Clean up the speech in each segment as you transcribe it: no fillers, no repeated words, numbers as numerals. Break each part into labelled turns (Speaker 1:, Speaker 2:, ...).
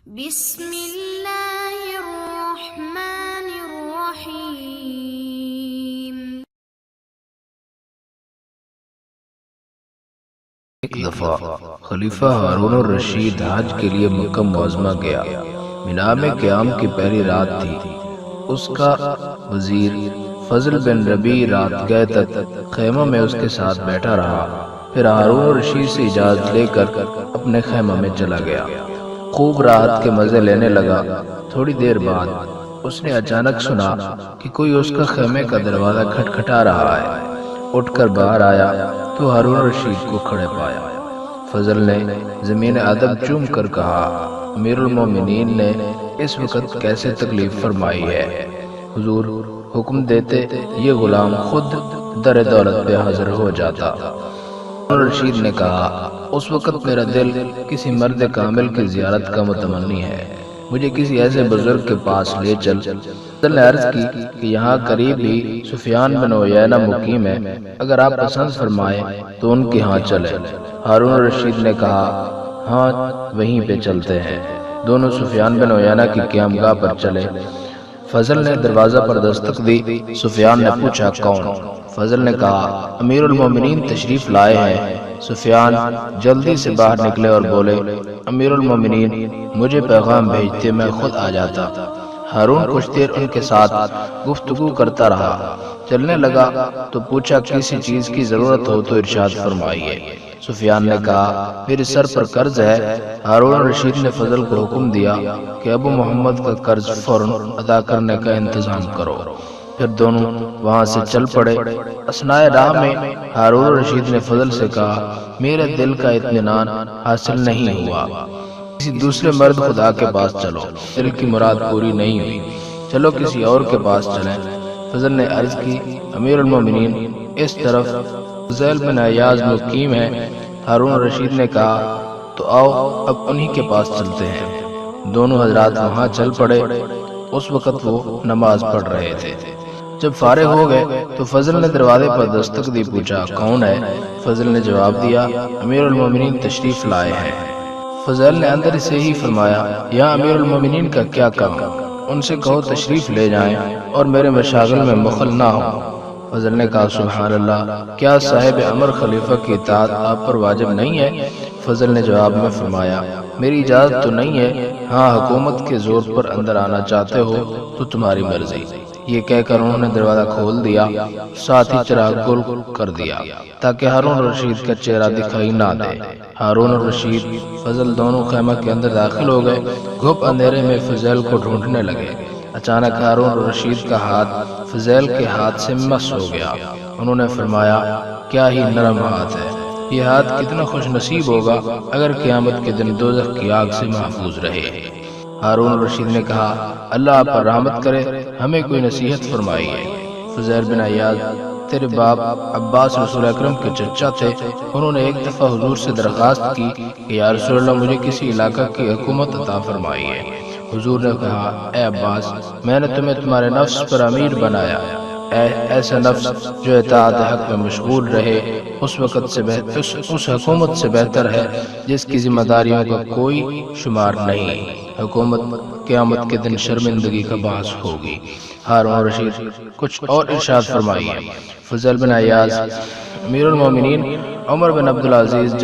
Speaker 1: بسم اللہ الرحمن الرحیم۔
Speaker 2: ایک دفعہ خلیفہ ہارون الرشید حج کے لیے مکہ معظمہ گیا۔ مینا میں قیام کی پہلی رات تھی۔ اس کا وزیر فضل بن ربیع رات گئے تک خیمہ میں اس کے ساتھ بیٹھا رہا، پھر ہارون الرشید سے اجازت لے کر اپنے خیمہ میں چلا گیا۔ خوب راحت کے مزے لینے لگا۔ تھوڑی دیر بعد اس نے اچانک سنا کہ کوئی اس کا خیمے کا دروازہ کھٹکھٹا رہا ہے۔ اٹھ کر باہر آیا تو ہارون الرشید کو کھڑے پایا۔ فضل نے زمین ادب چوم کر کہا، امیر المومنین نے اس وقت کیسے تکلیف فرمائی ہے؟ حضور حکم دیتے یہ غلام خود در دولت پہ حاضر ہو جاتا۔ الرشید نے کہا، اس وقت میرا دل کسی مرد کامل کی زیارت کا متمنی ہے، مجھے کسی ایسے بزرگ کے پاس لے چل۔ فضل نے عرض کی کہ یہاں قریب ہی سفیان بن عیینہ مقیم ہے، اگر آپ پسند فرمائیں تو ان کے ہاں چلے۔ ہارون الرشید نے کہا، ہاں وہیں پہ چلتے ہیں۔ دونوں سفیان بن عیینہ کی قیامگاہ پر چلے۔ فضل نے دروازہ پر دستک دی۔ سفیان نے پوچھا، کون؟ فضل نے کہا، امیر المومنین تشریف لائے ہیں۔ سفیان جلدی سے باہر نکلے اور بولے، امیر المومنین مجھے پیغام بھیجتے میں خود آ جاتا۔ ہارون کچھ دیر ان کے ساتھ گفتگو کرتا رہا۔ چلنے لگا تو پوچھا، کسی چیز کی ضرورت ہو تو ارشاد فرمائیے۔ سفیان نے کہا، میرے سر پر قرض ہے۔ ہارون الرشید نے فضل کو حکم دیا کہ ابو محمد کا قرض فوراً ادا کرنے کا انتظام کرو۔ پھر دونوں وہاں سے چل پڑے۔ اثنائے راہ میں ہارون الرشید نے فضل سے کہا، میرے دل کا اطمینان حاصل نہیں ہوا، کسی دوسرے مرد خدا کے پاس چلو، دل کی مراد پوری نہیں ہوئی، چلو کسی اور کے پاس چلیں۔ فضل نے عرض کی، امیر المومنین اس طرف فضیل بن عیاض مقیم ہے۔ ہارون الرشید نے کہا، تو آؤ اب انہی کے پاس چلتے ہیں۔ دونوں حضرات وہاں چل پڑے۔ اس وقت وہ نماز پڑھ رہے تھے۔ جب فارغ ہو گئے تو فضل نے دروازے پر دستک دی، پوچھا، کون ہے؟ فضل نے جواب دیا، امیر المومنین تشریف لائے ہیں۔ فضل نے اندر سے ہی فرمایا، یا امیر المومنین کا کیا کام؟ ان سے کہو تشریف لے جائیں اور میرے مشاغل میں مخل نہ ہو۔ فضل نے کہا، سبحان اللہ، کیا صاحب امر خلیفہ کی اطاعت آپ پر واجب نہیں ہے؟ فضل نے جواب میں فرمایا، میری اجازت تو نہیں ہے، ہاں حکومت کے زور پر اندر آنا چاہتے ہو تو تمہاری مرضی۔ یہ کہہ کر انہوں نے دروازہ کھول دیا، ساتھ ہی چراغ گل کر دیا تاکہ ہارون الرشید کا چہرہ دکھائی نہ دے۔ ہارون الرشید فضل دونوں خیمہ کے اندر داخل ہو گئے۔ گھپ اندھیرے میں فضیل کو ڈھونڈنے لگے۔ اچانک ہارون الرشید کا ہاتھ فضیل کے ہاتھ سے مس ہو گیا۔ انہوں نے فرمایا، کیا ہی نرم ہاتھ ہے، یہ ہاتھ کتنا خوش نصیب ہوگا اگر قیامت کے دن دوزخ کی آگ سے محفوظ رہے۔ ہارون الرشید نے کہا، اللہ آپ پر رحمت کرے، ہمیں کوئی نصیحت فرمائیے۔ فضیل بن عیاض، تیرے باپ عباس رسول اکرم کے چچا تھے، انہوں نے ایک دفعہ حضور سے درخواست کی کہ یا رسول اللہ مجھے کسی علاقہ کی حکومت عطا فرمائیے۔ حضور نے کہا، اے عباس، میں نے تمہیں تمہارے نفس پر امیر بنایا، ایسا نفس جو اطاعت حق میں مشغول رہے اس حکومت سے بہتر ہے جس کی ذمہ داریوں کا کوئی شمار نہیں۔ حکومت قیامت کے دن شرمندگی کا باعث ہوگی۔ ہارون الرشید، کچھ اور ارشاد فرمائیے۔ فضل بن عیاض، امیر المومنین عمر بن عبدالعزیز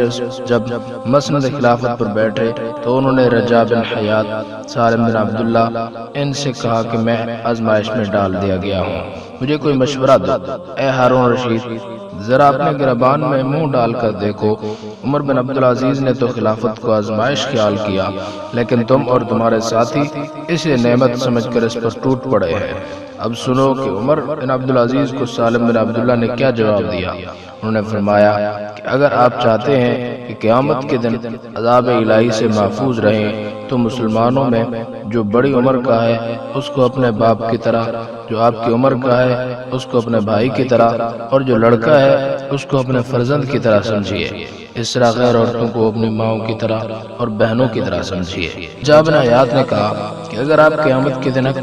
Speaker 2: جب مسند خلافت پر بیٹھے تو انہوں نے رجا بن حیات، سالم بن عبداللہ ان سے کہا کہ میں آزمائش میں ڈال دیا گیا ہوں، مجھے کوئی مشورہ دو۔ اے ہارون الرشید، ذرا اپنے گربان میں منہ ڈال کر دیکھو، عمر بن عبدالعزیز نے تو خلافت کو آزمائش خیال کیا، لیکن تم اور تمہارے ساتھی اسے نعمت سمجھ کر اس پر ٹوٹ پڑے ہیں۔ اب سنو کہ عمر بن عبدالعزیز کو سالم بن عبداللہ نے کیا جواب دیا۔ انہوں نے فرمایا کہ اگر آپ چاہتے ہیں کہ قیامت کے دن عذاب الہی سے محفوظ رہیں تو مسلمانوں میں جو بڑی عمر کا ہے اس کو اپنے باپ کی طرح، جو آپ کی عمر کا ہے اس کو اپنے بھائی کی طرح، اور جو لڑکا ہے اس کو اپنے فرزند کی طرح سمجھیے۔ اس طرح غیر عورتوں کو اپنی ماؤں کی طرح اور بہنوں کی طرح سمجھیے۔ جاب بن حیات نے کہا کہ اگر آپ قیامت کے دن حق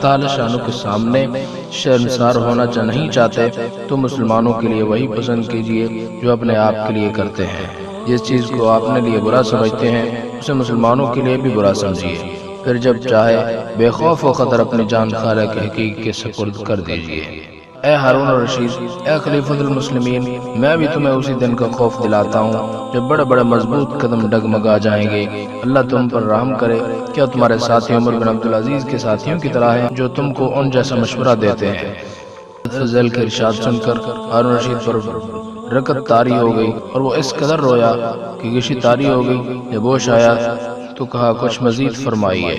Speaker 2: تعالی شانوں کے سامنے شرمسار ہونا نہیں چاہتے تو مسلمانوں کے لیے وہی پسند کیجیے جو اپنے آپ کے لیے کرتے ہیں۔ جس چیز کو آپ نے لیے برا سمجھتے ہیں اسے مسلمانوں کے لیے بھی برا سمجھیے، پھر جب چاہے بے خوف و خطر اپنی جان خالہ کے حقیق کے سپرد کر دیجیے۔ اے ہارون اور رشید، اے خلیفہ المسلمین، میں بھی تمہیں اسی دن کا خوف دلاتا ہوں جب بڑے بڑے مضبوط قدم ڈگمگا جائیں گے۔ اللہ تم پر رحم کرے۔ کیا تمہارے ساتھی عمر بن عبدالعزیز کے ساتھیوں کی طرح ہیں جو تم کو ان جیسا مشورہ دیتے ہیں؟ فضل کے ارشاد سن کر ہارون رشید پر رکت طاری ہو گئی اور وہ اس قدر رویا کہ گشی طاری ہو گئی۔ جب ہوش آیا تو کہا کچھ مزید فرمائیے۔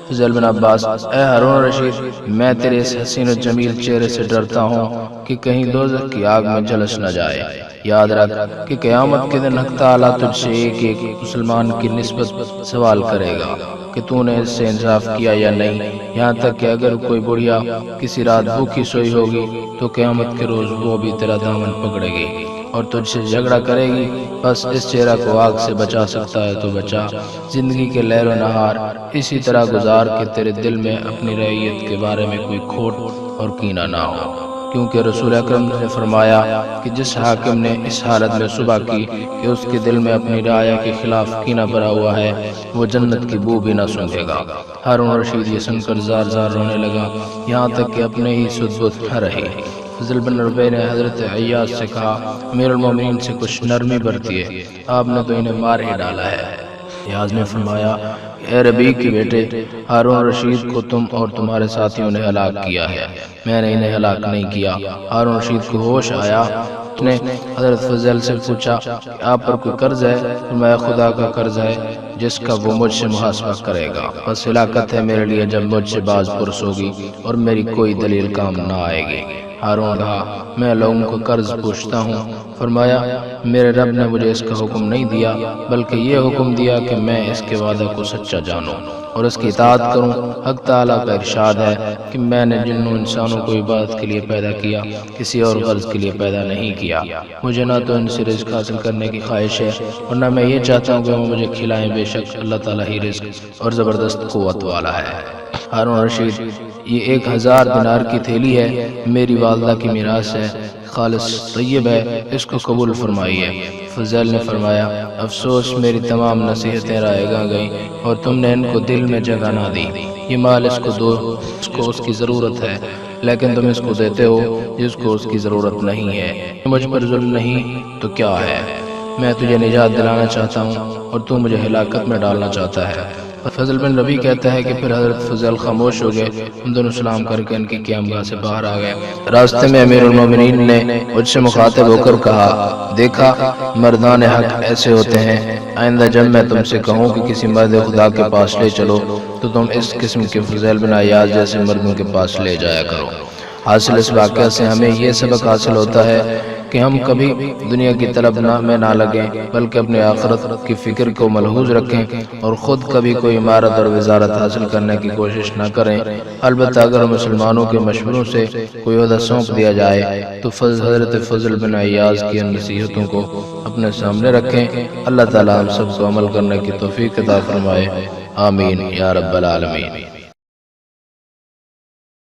Speaker 2: فضل بن عباس، اے ہارون رشید، میں تیرے اس حسین و جمیل چہرے سے ڈرتا ہوں کہ کہیں دوزخ کی آگ میں جلس نہ جائے۔ یاد رکھ کہ قیامت کے دن حق تعالیٰ تجھ سے ایک ایک مسلمان کی نسبت سوال کرے گا کہ تو نے اس سے انصاف کیا یا نہیں، یہاں تک کہ اگر کوئی بڑھیا کسی رات بھوکی سوئی ہوگی تو قیامت کے روز وہ بھی تیرا دامن پکڑے گی اور تجھ سے جھگڑا کرے گی۔ بس اس چہرہ کو آگ سے بچا سکتا ہے تو بچا۔ زندگی کے لیل و نہار اسی طرح گزار کہ تیرے دل میں اپنی رعیت کے بارے میں کوئی کھوٹ اور کینہ نہ ہو، کیونکہ رسول اکرم نے فرمایا کہ جس حاکم نے اس حالت میں صبح کی کہ اس کے دل میں اپنی رعایا کے خلاف کینہ بھرا ہوا ہے، وہ جنت کی بو بھی نہ سونگھے گا۔ ہارون رشید یہ سن کر زار زار رونے لگا، یہاں تک کہ اپنے ہی سد بت نہ رہی۔ فضل بن ربیع نے حضرت عیاض سے کہا، امیر المومنین سے کچھ نرمی برتیے، آپ نے تو انہیں مار ہی ڈالا ہے۔ عیاض نے فرمایا، اے ربیع کے بیٹے، ہارون رشید کو تم اور تمہارے ساتھیوں نے ہلاک کیا ہے، میں نے انہیں ہلاک نہیں کیا۔ ہارون رشید کو ہوش آیا، اس نے حضرت فضل سے پوچھا کہ آپ پر کوئی قرض ہے؟ فرمایا خدا کا قرض ہے جس کا وہ مجھ سے محاسبہ کرے گا، بس ہلاکت ہے میرے لیے جب مجھ سے باز پرس ہوگی اور میری کوئی دلیل کام نہ آئے گی۔ ہارون کہا، میں لوگوں کو قرض پوچھتا ہوں۔ فرمایا، میرے رب نے مجھے اس کا حکم نہیں دیا بلکہ یہ حکم دیا کہ میں اس کے وعدہ کو سچا جانوں اور اس کی اطاعت کروں۔ حق تعالیٰ کا ارشاد ہے کہ میں نے جنوں انسانوں کو عبادت کے لیے پیدا کیا، کسی اور غرض کے لیے پیدا نہیں کیا۔ مجھے نہ تو ان سے رزق حاصل کرنے کی خواہش ہے اور نہ میں یہ چاہتا ہوں کہ وہ مجھے کھلائیں، بے شک اللہ تعالیٰ ہی رزق اور زبردست قوت والا ہے۔ ہارون رشید، یہ 1000 دینار کی تھیلی ہے، میری والدہ کی میراث ہے، خالص طیب ہے، اس کو قبول فرمائیے۔ فضل نے فرمایا، افسوس میری تمام نصیحتیں رائے گاں گئیں اور تم نے ان کو دل میں جگہ نہ دی۔ یہ مال اس کو دو جس کو اس کی ضرورت ہے، لیکن تم اس کو دیتے ہو جس کو اس کی ضرورت نہیں ہے۔ مجھ پر ظلم نہیں تو کیا ہے؟ میں تجھے نجات دلانا چاہتا ہوں اور تو مجھے ہلاکت میں ڈالنا چاہتا ہے۔ فضل بن ربیع کہتا ہے کہ پھر حضرت فضل خاموش ہو گئے، ہم دونوں سلام کر کے ان کی قیامگاہ سے باہر آ گئے۔ راستے میں امیر المومنین نے مجھ سے مخاطب ہو کر کہا، دیکھا مردان حق ایسے ہوتے ہیں، آئندہ جب میں تم سے کہوں کہ کسی مرد خدا کے پاس لے چلو تو تم اس قسم کے فضل بن عیاض جیسے مردوں کے پاس لے جایا کرو۔ حاصل اس واقعہ سے ہمیں یہ سبق حاصل ہوتا ہے کہ ہم کبھی دنیا کی طلب میں نہ لگیں بلکہ اپنی آخرت کی فکر کو ملحوظ رکھیں اور خود کبھی کوئی عمارت اور وزارت حاصل کرنے کی کوشش نہ کریں۔ البتہ اگر مسلمانوں کے مشوروں سے کوئی عہدہ سونپ دیا جائے تو حضرت فضل بن عیاض کی ان نصیحتوں کو اپنے سامنے رکھیں۔ اللہ تعالیٰ ہم سب کو عمل کرنے کی توفیق عطا فرمائے، آمین یا رب العالمین۔